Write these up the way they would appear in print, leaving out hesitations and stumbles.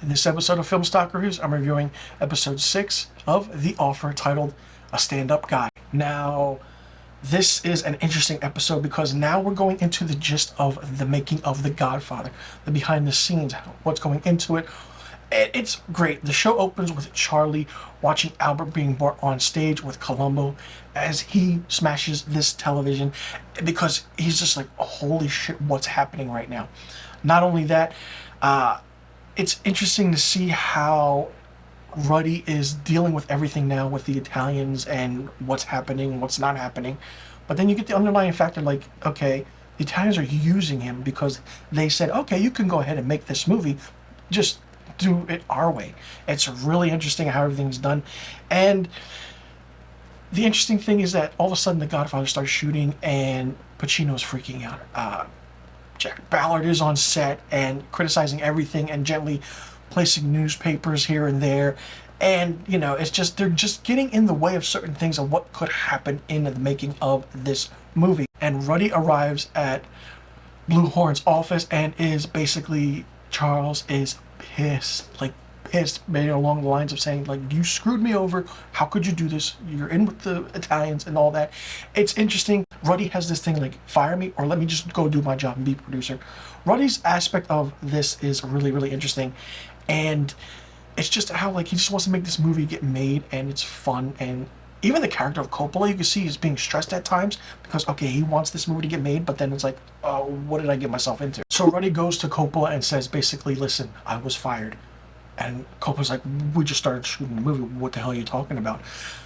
In this episode of Film Stock Reviews, I'm reviewing episode 6 of The Offer, titled A Stand-Up Guy. Now, this is an interesting episode because now we're going into the gist of the making of The Godfather, the behind the scenes, what's going into it. It's great. The show opens with Charlie watching Albert being brought on stage with Columbo as he smashes this television because he's just like, oh, holy shit, what's happening right now? Not only that, it's interesting to see how Ruddy is dealing with everything now with the Italians and what's happening, what's not happening. But then you get the underlying factor like, okay, the Italians are using him because they said, okay, you can go ahead and make this movie, just do it our way. It's really interesting how everything's done. And the interesting thing is that all of a sudden the Godfather starts shooting and Pacino's freaking out. Jack Ballard is on set and criticizing everything and gently placing newspapers here and there. And, you know, it's just, they're just getting in the way of certain things of what could happen in the making of this movie. And Ruddy arrives at Blue Horn's office and is basically, Charles is pissed, maybe along the lines of saying, like, you screwed me over, how could you do this, you're in with the Italians and all that. It's interesting. Ruddy has this thing like, fire me or let me just go do my job and be producer. Ruddy's aspect of this is really, really interesting, and it's just how, like, he just wants to make this movie get made and it's fun. And even the character of Coppola, you can see he's being stressed at times because, okay, he wants this movie to get made, but then it's like, oh, what did I get myself into? So Ruddy goes to Coppola and says, basically, listen, I was fired. And Coppola's like, we just started shooting the movie. What the hell are you talking about?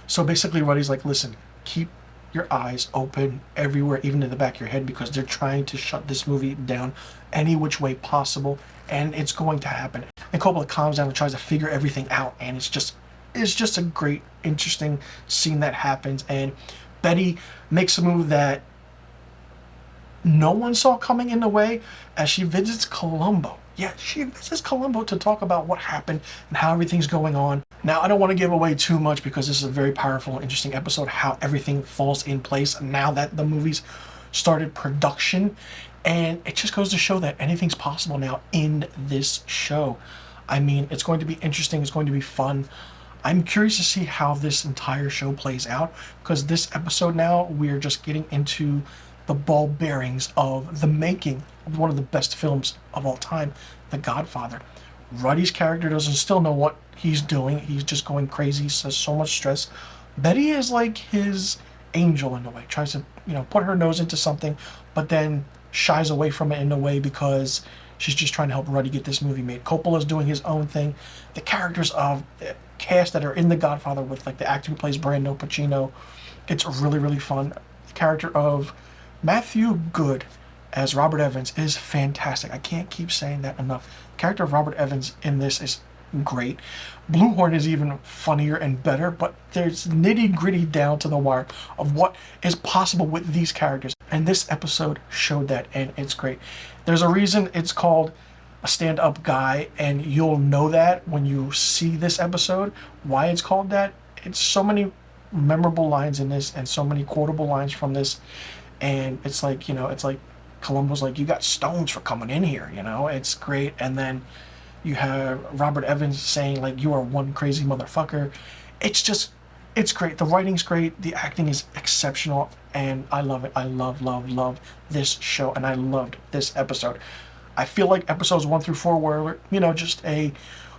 So basically Ruddy's like, listen, keep your eyes open everywhere, even in the back of your head, because they're trying to shut this movie down any which way possible, and it's going to happen. And Coppola calms down and tries to figure everything out, and it's just a great, interesting scene that happens. And Betty makes a move that no one saw coming in the way as she visits Columbo. Yeah, she visits Columbo to talk about what happened and how everything's going on. Now, I don't want to give away too much because this is a very powerful and interesting episode, how everything falls in place now that the movie's started production. And it just goes to show that anything's possible now in this show. I mean, it's going to be interesting. It's going to be fun. I'm curious to see how this entire show plays out, because this episode now, we're just getting into the ball bearings of the making of one of the best films of all time, The Godfather. Ruddy's character doesn't still know what he's doing. He's just going crazy. He says so much stress. Betty is like his angel in a way, tries to, you know, put her nose into something, but then shies away from it in a way because she's just trying to help Ruddy get this movie made. Coppola's doing his own thing. The characters of the cast that are in The Godfather, with like the actor who plays Brando, Pacino, it's really, really fun. The character of Matthew Good as Robert Evans is fantastic. I can't keep saying that enough. The character of Robert Evans in this is great. Blue Horn is even funnier and better, but there's nitty-gritty down to the wire of what is possible with these characters. And this episode showed that, and it's great. There's a reason it's called A Stand-Up Guy, and you'll know that when you see this episode, why it's called that. It's so many memorable lines in this and so many quotable lines from this. And it's like, you know, it's like Columbo's like, you got stones for coming in here, you know, it's great. And then you have Robert Evans saying, like, you are one crazy motherfucker. It's just, it's great. The writing's great. The acting is exceptional. And I love it. I love this show. And I loved this episode. I feel like episodes 1 through 4 were, you know, just a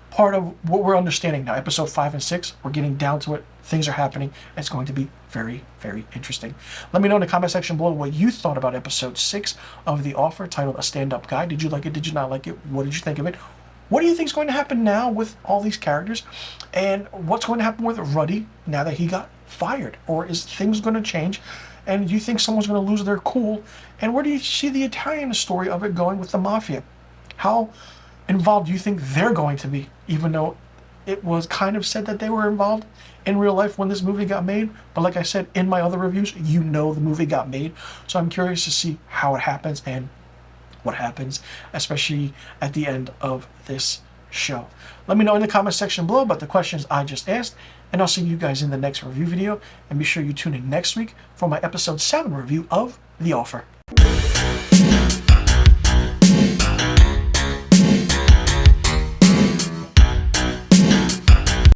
part of what we're understanding now. Episode 5 and 6, we're getting down to it. Things are happening. It's going to be very, very interesting. Let me know in the comment section below what you thought about episode 6 of The Offer, titled A Stand-Up Guy. Did you like it? Did you not like it? What did you think of it? What do you think is going to happen now with all these characters? And what's going to happen with Ruddy now that he got fired? Or is things going to change? And do you think someone's going to lose their cool? And where do you see the Italian story of it going with the mafia? How involved do you think they're going to be, even though it was kind of said that they were involved in real life when this movie got made? But like I said in my other reviews, you know the movie got made. So I'm curious to see how it happens and what happens, especially at the end of this show. Let me know in the comment section below about the questions I just asked, and I'll see you guys in the next review video. And be sure you tune in next week for my episode 7 review of The Offer.